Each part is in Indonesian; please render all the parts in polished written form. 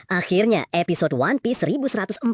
Akhirnya episode One Piece 1140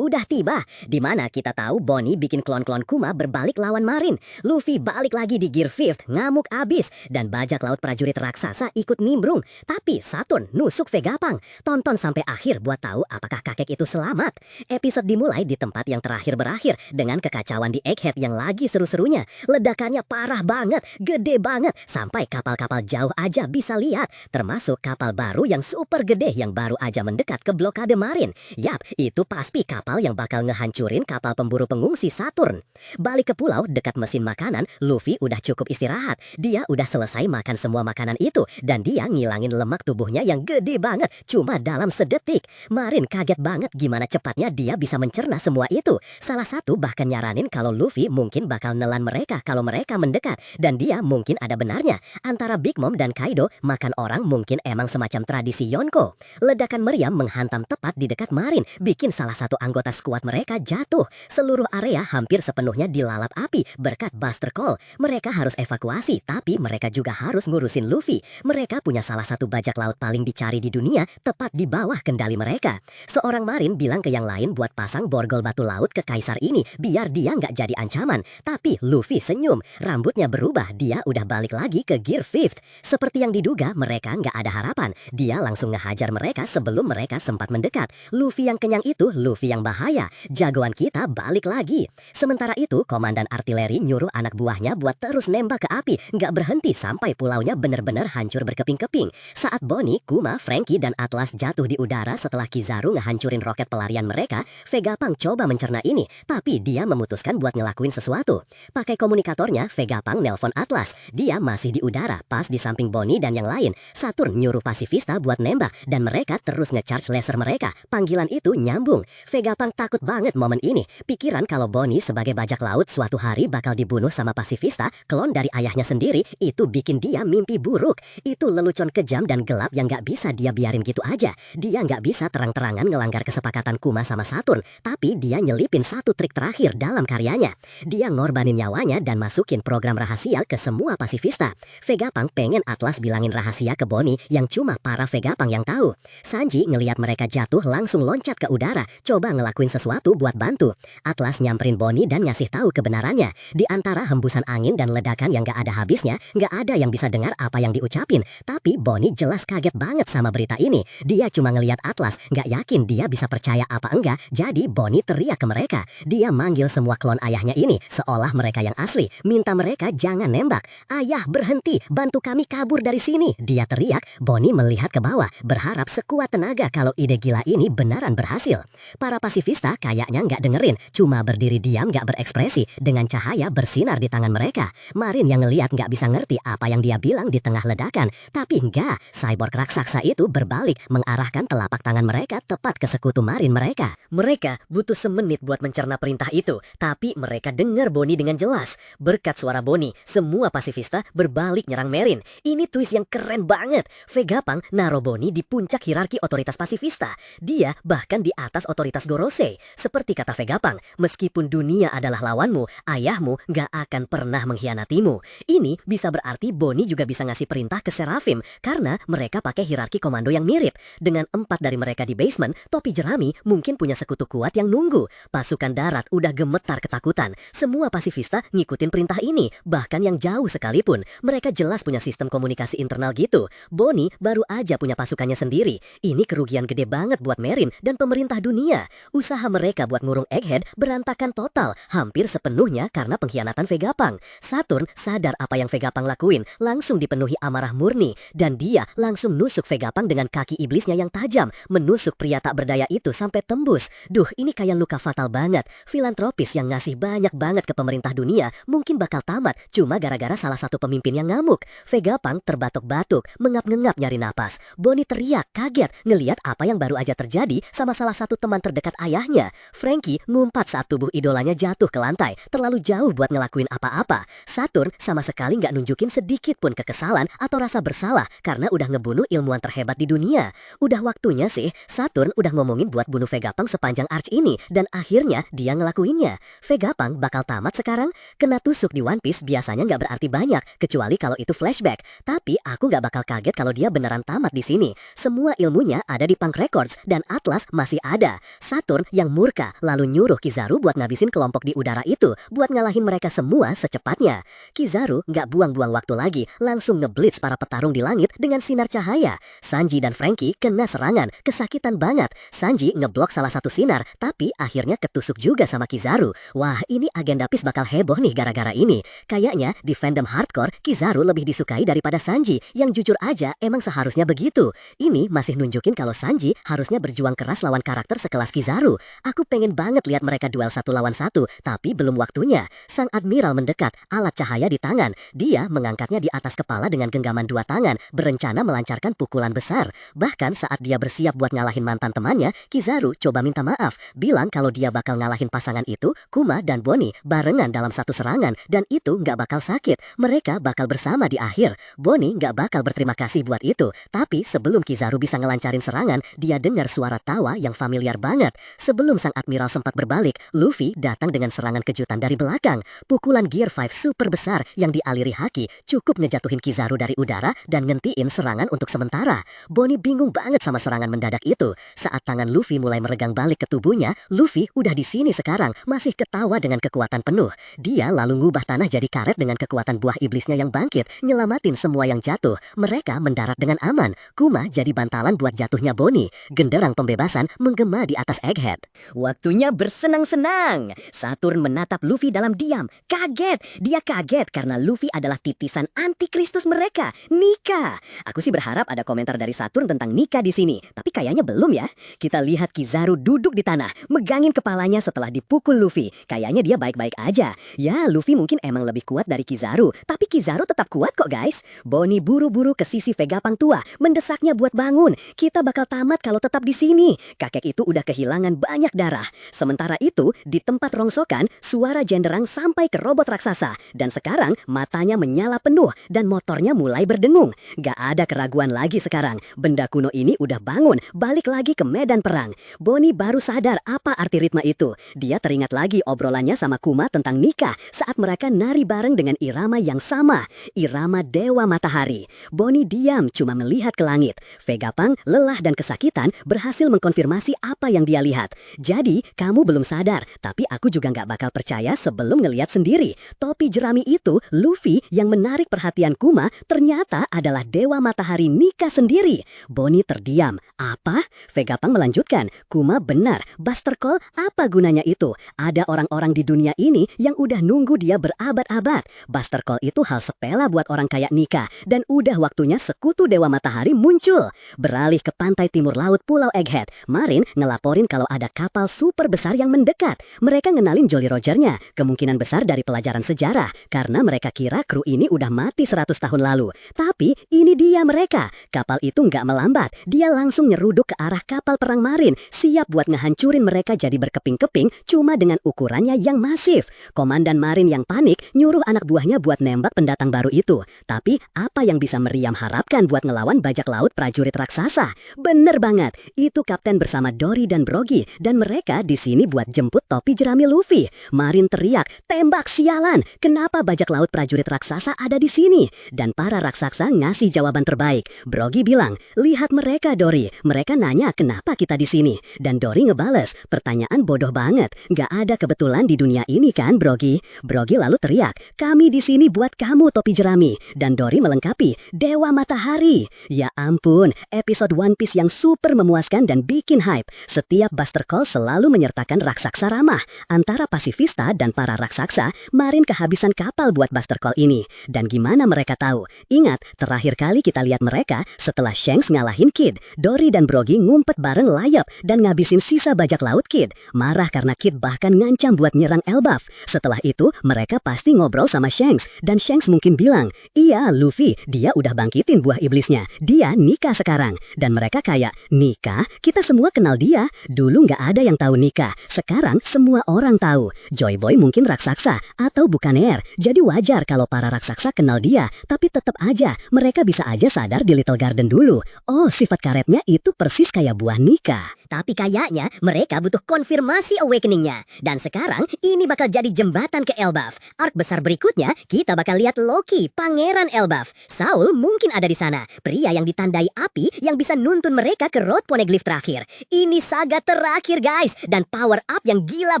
udah tiba, di mana kita tahu Bonnie bikin klon-klon Kuma berbalik lawan Marin. Luffy balik lagi di Gear 5, ngamuk abis, dan bajak laut prajurit raksasa ikut nimbrung. Tapi Saturn nusuk Vegapunk. Tonton sampai akhir buat tahu apakah kakek itu selamat. Episode dimulai di tempat yang terakhir berakhir dengan kekacauan di Egghead yang lagi seru-serunya. Ledakannya parah banget, gede banget, sampai kapal-kapal jauh aja bisa lihat, termasuk kapal baru yang super gede yang baru aja mendekat ke blokade Marin. Yap, itu pasti kapal yang bakal ngehancurin kapal pemburu pengungsi Saturn. Balik ke pulau dekat mesin makanan, Luffy udah cukup istirahat. Dia udah selesai makan semua makanan itu dan dia ngilangin lemak tubuhnya yang gede banget cuma dalam sedetik. Marin kaget banget gimana cepatnya dia bisa mencerna semua itu. Salah satu bahkan nyaranin kalau Luffy mungkin bakal nelan mereka kalau mereka mendekat, dan dia mungkin ada benarnya. Antara Big Mom dan Kaido, makan orang mungkin emang semacam tradisi Yonko. Ledakan meriam menghantam tepat di dekat Marin, bikin salah satu anggota skuad mereka jatuh. Seluruh area hampir sepenuhnya dilalap api berkat Buster Call. Mereka harus evakuasi, tapi mereka juga harus ngurusin Luffy. Mereka punya salah satu bajak laut paling dicari di dunia, tepat di bawah kendali mereka. Seorang Marin bilang ke yang lain buat pasang borgol batu laut ke kaisar ini, biar dia nggak jadi ancaman. Tapi Luffy senyum, rambutnya berubah, dia udah balik lagi ke Gear 5. Seperti yang diduga, mereka nggak ada harapan. Dia langsung ngehajar mereka sebelum mereka sempat mendekat. Luffy yang kenyang itu, Luffy yang bahaya. Jagoan kita balik lagi. Sementara itu, komandan artileri nyuruh anak buahnya buat terus nembak ke api, nggak berhenti sampai pulaunya bener-bener hancur berkeping-keping. Saat Bonnie, Kuma, Franky, dan Atlas jatuh di udara setelah Kizaru ngehancurin roket pelarian mereka, Vegapunk coba mencerna ini, tapi dia memutuskan buat ngelakuin sesuatu. Pakai komunikatornya, Vegapunk nelpon Atlas. Dia masih di udara, pas di samping Bonnie dan yang lain. Saturn nyuruh pasifista buat nembak, dan mereka terus ngecharge laser mereka. Panggilan itu nyambung. Vegapunk takut banget momen ini. Pikiran kalau Bonnie sebagai bajak laut suatu hari bakal dibunuh sama pasifista, klon dari ayahnya sendiri, itu bikin dia mimpi buruk. Itu lelucon kejam dan gelap yang gak bisa dia biarin gitu aja. Dia gak bisa terang-terangan ngelanggar kesepakatan Kuma sama Saturn, tapi dia nyelipin satu trik terakhir dalam karyanya. Dia ngorbanin nyawanya dan masukin program rahasia ke semua pasifista. Vegapunk pengen Atlas bilangin rahasia ke Bonnie yang cuma para Vegapunk yang tahu. Sanji ngelihat mereka jatuh langsung loncat ke udara, coba ngelakuin sesuatu buat bantu. Atlas nyamperin Bonnie dan ngasih tahu kebenarannya. Di antara hembusan angin dan ledakan yang gak ada habisnya, gak ada yang bisa dengar apa yang diucapin. Tapi Bonnie jelas kaget banget sama berita ini. Dia cuma ngelihat Atlas, gak yakin dia bisa percaya apa enggak. Jadi Bonnie teriak ke mereka. Dia manggil semua klon ayahnya ini seolah mereka yang asli, minta mereka jangan nembak. Ayah, berhenti, bantu kami kabur dari sini, dia teriak. Bonnie melihat ke bawah, berharap sekuat tenaga kalau ide gila ini beneran berhasil. Para pasifista kayaknya nggak dengerin, cuma berdiri diam gak berekspresi dengan cahaya bersinar di tangan mereka. Marin yang ngeliat nggak bisa ngerti apa yang dia bilang di tengah ledakan. Tapi enggak, cyborg raksasa itu berbalik mengarahkan telapak tangan mereka tepat ke sekutu Marin mereka. Mereka butuh semenit buat mencerna perintah itu, tapi mereka dengar Bonnie dengan jelas. Berkat suara Bonnie, semua pasifista berbalik nyerang Marin. Ini twist yang keren banget. Vegapunk naro Bonnie di puncak hierarki otoritas pasifista. Dia bahkan di atas otoritas Gorosei. Seperti kata Vegapunk, meskipun dunia adalah lawanmu, ayahmu gak akan pernah mengkhianatimu. Ini bisa berarti Bonnie juga bisa ngasih perintah ke Seraphim karena mereka pakai hierarki komando yang mirip. Dengan 4 dari mereka di basement, topi jerami mungkin punya sekutu kuat yang nunggu. Pasukan darat udah gemetar ketakutan. Semua pasifista ngikutin perintah ini, bahkan yang jauh sekalipun. Mereka jelas punya sistem komunikasi internal gitu. Bonnie baru aja punya pasukannya sendiri. Ini kerugian gede banget buat Marin dan pemerintah dunia. Usaha mereka buat ngurung Egghead berantakan total, hampir sepenuhnya karena pengkhianatan Vegapunk. Saturn sadar apa yang Vegapunk lakuin, langsung dipenuhi amarah murni, dan dia langsung nusuk Vegapunk dengan kaki iblisnya yang tajam, menusuk pria tak berdaya itu sampai tembus. Duh, ini kayak luka fatal banget. Filantropis yang ngasih banyak banget ke pemerintah dunia mungkin bakal tamat cuma gara-gara salah satu pemimpin yang ngamuk. Vegapunk terbatuk-batuk, mengap-ngengap nyari napas. Bonnie teriak kaget ngeliat apa yang baru aja terjadi sama salah satu teman terdekat ayahnya. Franky ngumpat saat tubuh idolanya jatuh ke lantai, terlalu jauh buat ngelakuin apa-apa. Saturn sama sekali nggak nunjukin sedikit pun kekesalan atau rasa bersalah karena udah ngebunuh ilmuwan terhebat di dunia. Udah waktunya sih, Saturn udah ngomongin buat bunuh Vegapunk sepanjang arc ini, dan akhirnya dia ngelakuinnya. Vegapunk bakal tamat sekarang. Kena tusuk di One Piece biasanya nggak berarti banyak, kecuali kalau itu flashback. Tapi aku nggak bakal kaget kalau dia beneran tamat di sini. Semua ilmunya Labelnya ada di Punk Records dan Atlas masih ada. Saturn yang murka lalu nyuruh Kizaru buat ngabisin kelompok di udara itu buat ngalahin mereka semua secepatnya. Kizaru nggak buang-buang waktu lagi, langsung ngeblitz para petarung di langit dengan sinar cahaya. Sanji dan Franky kena serangan, kesakitan banget. Sanji ngeblok salah satu sinar, tapi akhirnya ketusuk juga sama Kizaru. Wah, ini agenda Peace bakal heboh nih gara-gara ini. Kayaknya di fandom hardcore, Kizaru lebih disukai daripada Sanji, yang jujur aja emang seharusnya begitu. Ini masih nunjukin kalau Sanji harusnya berjuang keras lawan karakter sekelas Kizaru. Aku pengen banget lihat mereka duel 1 lawan 1, tapi belum waktunya. Sang Admiral mendekat, alat cahaya di tangan. Dia mengangkatnya di atas kepala dengan genggaman 2 tangan, berencana melancarkan pukulan besar. Bahkan saat dia bersiap buat ngalahin mantan temannya, Kizaru coba minta maaf, bilang kalau dia bakal ngalahin pasangan itu, Kuma dan Bonnie, barengan dalam satu serangan, dan itu nggak bakal sakit. Mereka bakal bersama di akhir. Bonnie nggak bakal berterima kasih buat itu, tapi sebelum Kizaru bisa ngelancarin serangan, dia dengar suara tawa yang familiar banget. Sebelum sang Admiral sempat berbalik, Luffy datang dengan serangan kejutan dari belakang. Pukulan Gear 5 super besar yang dialiri haki cukup ngejatuhin Kizaru dari udara dan ngentiin serangan untuk sementara. Bonnie bingung banget sama serangan mendadak itu. Saat tangan Luffy mulai meregang balik ke tubuhnya, Luffy udah di sini sekarang, masih ketawa dengan kekuatan penuh. Dia lalu ngubah tanah jadi karet dengan kekuatan buah iblisnya yang bangkit, nyelamatin semua yang jatuh. Mereka mendarat dengan aman. Kuma jadi bantalan buat jatuhnya Bonnie. Genderang pembebasan menggema di atas Egghead. Waktunya bersenang-senang. Saturn menatap Luffy dalam diam. Kaget. Dia kaget karena Luffy adalah titisan antikristus mereka, Nika. Aku sih berharap ada komentar dari Saturn tentang Nika di sini, tapi kayaknya belum ya. Kita lihat Kizaru duduk di tanah, megangin kepalanya setelah dipukul Luffy. Kayaknya dia baik-baik aja. Ya, Luffy mungkin emang lebih kuat dari Kizaru, tapi Kizaru tetap kuat kok guys. Bonnie buru-buru ke sisi Vegapunk tua, mendesaknya buat bangun. Kita bakal tamat kalau tetap di sini. Kakek itu udah kehilangan banyak darah. Sementara itu, di tempat rongsokan, suara Genderang sampai ke robot raksasa. Dan sekarang matanya menyala penuh dan motornya mulai berdengung. Gak ada keraguan lagi sekarang. Benda kuno ini udah bangun, balik lagi ke medan perang. Bonnie baru sadar apa arti ritme itu. Dia teringat lagi obrolannya sama Kuma tentang Nika saat mereka nari bareng dengan irama yang sama, irama Dewa Matahari. Bonnie diam cuma melihat ke langit. Vegapunk lelah dan kesakitan berhasil mengkonfirmasi apa yang dia lihat. Jadi kamu belum sadar, tapi aku juga nggak bakal percaya sebelum ngelihat sendiri. Topi jerami itu, Luffy yang menarik perhatian Kuma, ternyata adalah Dewa Matahari Nika sendiri. Bonnie terdiam. Apa? Vegapunk melanjutkan. Kuma benar. Buster Call apa gunanya itu? Ada orang-orang di dunia ini yang udah nunggu dia berabad-abad. Buster Call itu hal sepele buat orang kayak Nika. Dan udah waktunya sekutu Dewa Matahari muncul. Beralih ke pantai timur laut Pulau Egghead, Marin ngelaporin kalau ada kapal super besar yang mendekat. Mereka ngenalin Jolly Roger-nya, kemungkinan besar dari pelajaran sejarah, karena mereka kira kru ini udah mati 100 tahun lalu. Tapi ini dia mereka. Kapal itu nggak melambat, dia langsung nyeruduk ke arah kapal perang Marin, siap buat ngehancurin mereka jadi berkeping-keping cuma dengan ukurannya yang masif. Komandan Marin yang panik nyuruh anak buahnya buat nembak pendatang baru itu. Tapi apa yang bisa Meriam harapkan buat ngelawan bajak laut prajurit raksasa? Bener banget, itu kapten bersama Dory dan Brogy, dan mereka di sini buat jemput topi jerami Luffy. Marin teriak, tembak sialan, kenapa bajak laut prajurit raksasa ada di sini? Dan para raksasa ngasih jawaban terbaik. Brogy bilang, lihat mereka Dory, mereka nanya kenapa kita di sini. Dan Dory ngebales, pertanyaan bodoh banget, nggak ada kebetulan di dunia ini kan Brogy? Brogy lalu teriak, kami di sini buat kamu topi jerami. Dan Dory melengkapi, Dewa Matahari. Ya ampun, episode One Piece yang super memuaskan dan bikin hype. Setiap Buster Call selalu menyertakan raksasa ramah. Antara pasifista dan para raksasa, Marin kehabisan kapal buat Buster Call ini. Dan gimana mereka tahu? Ingat, terakhir kali kita lihat mereka setelah Shanks ngalahin Kid. Dory dan Brogy ngumpet bareng layap dan ngabisin sisa bajak laut Kid. Marah karena Kid bahkan ngancam buat nyerang Elbaf. Setelah itu, mereka pasti ngobrol sama Shanks. Dan Shanks mungkin bilang, iya Luffy, dia udah bangkitin buah iblisnya. Dia Nika sekarang. Dan mereka kayak, Nika? Kita semua kenal dia. Dulu nggak ada yang tahu Nika. Sekarang semua orang tahu. Joy Boy mungkin raksasa atau bukan Air. Jadi wajar kalau para raksasa kenal dia. Tapi tetap aja, mereka bisa aja sadar di Little Garden dulu. Oh, sifat karetnya itu persis kayak buah Nika. Tapi kayaknya mereka butuh konfirmasi awakeningnya. Dan sekarang ini bakal jadi jembatan ke Elbaf. Arc besar berikutnya kita bakal lihat Loki, pangeran Elbaf. Saul mungkin ada di sana, pria yang ditandai api yang bisa nuntun mereka ke Road Poneglyph terakhir. Ini saga terakhir guys, dan power up yang gila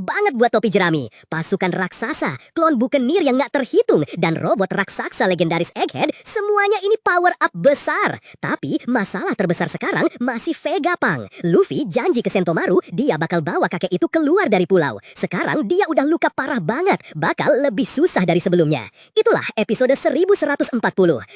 banget buat topi jerami. Pasukan raksasa, klon Buccaneer yang gak terhitung, dan robot raksasa legendaris Egghead, semuanya ini power up besar. Tapi masalah terbesar sekarang masih Vegapunk. Luffy janji ke Sentomaru dia bakal bawa kakek itu keluar dari pulau. Sekarang dia udah luka parah banget, bakal lebih susah dari sebelumnya. Itulah episode 1140.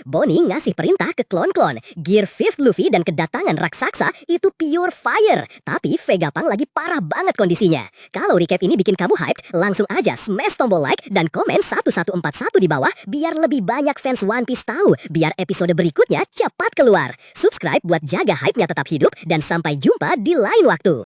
Bonnie ngasih perintah ke klon-klon. Gear 5th Luffy dan kedatangan raksasa itu pure fire. Tapi Vegapunk lagi parah banget kondisinya. Kalau recap ini bikin kamu hyped, langsung aja smash tombol like dan komen 1141 di bawah biar lebih banyak fans One Piece tahu. Biar episode berikutnya cepat keluar. Subscribe buat jaga hype-nya tetap hidup dan sampai jumpa di lain waktu.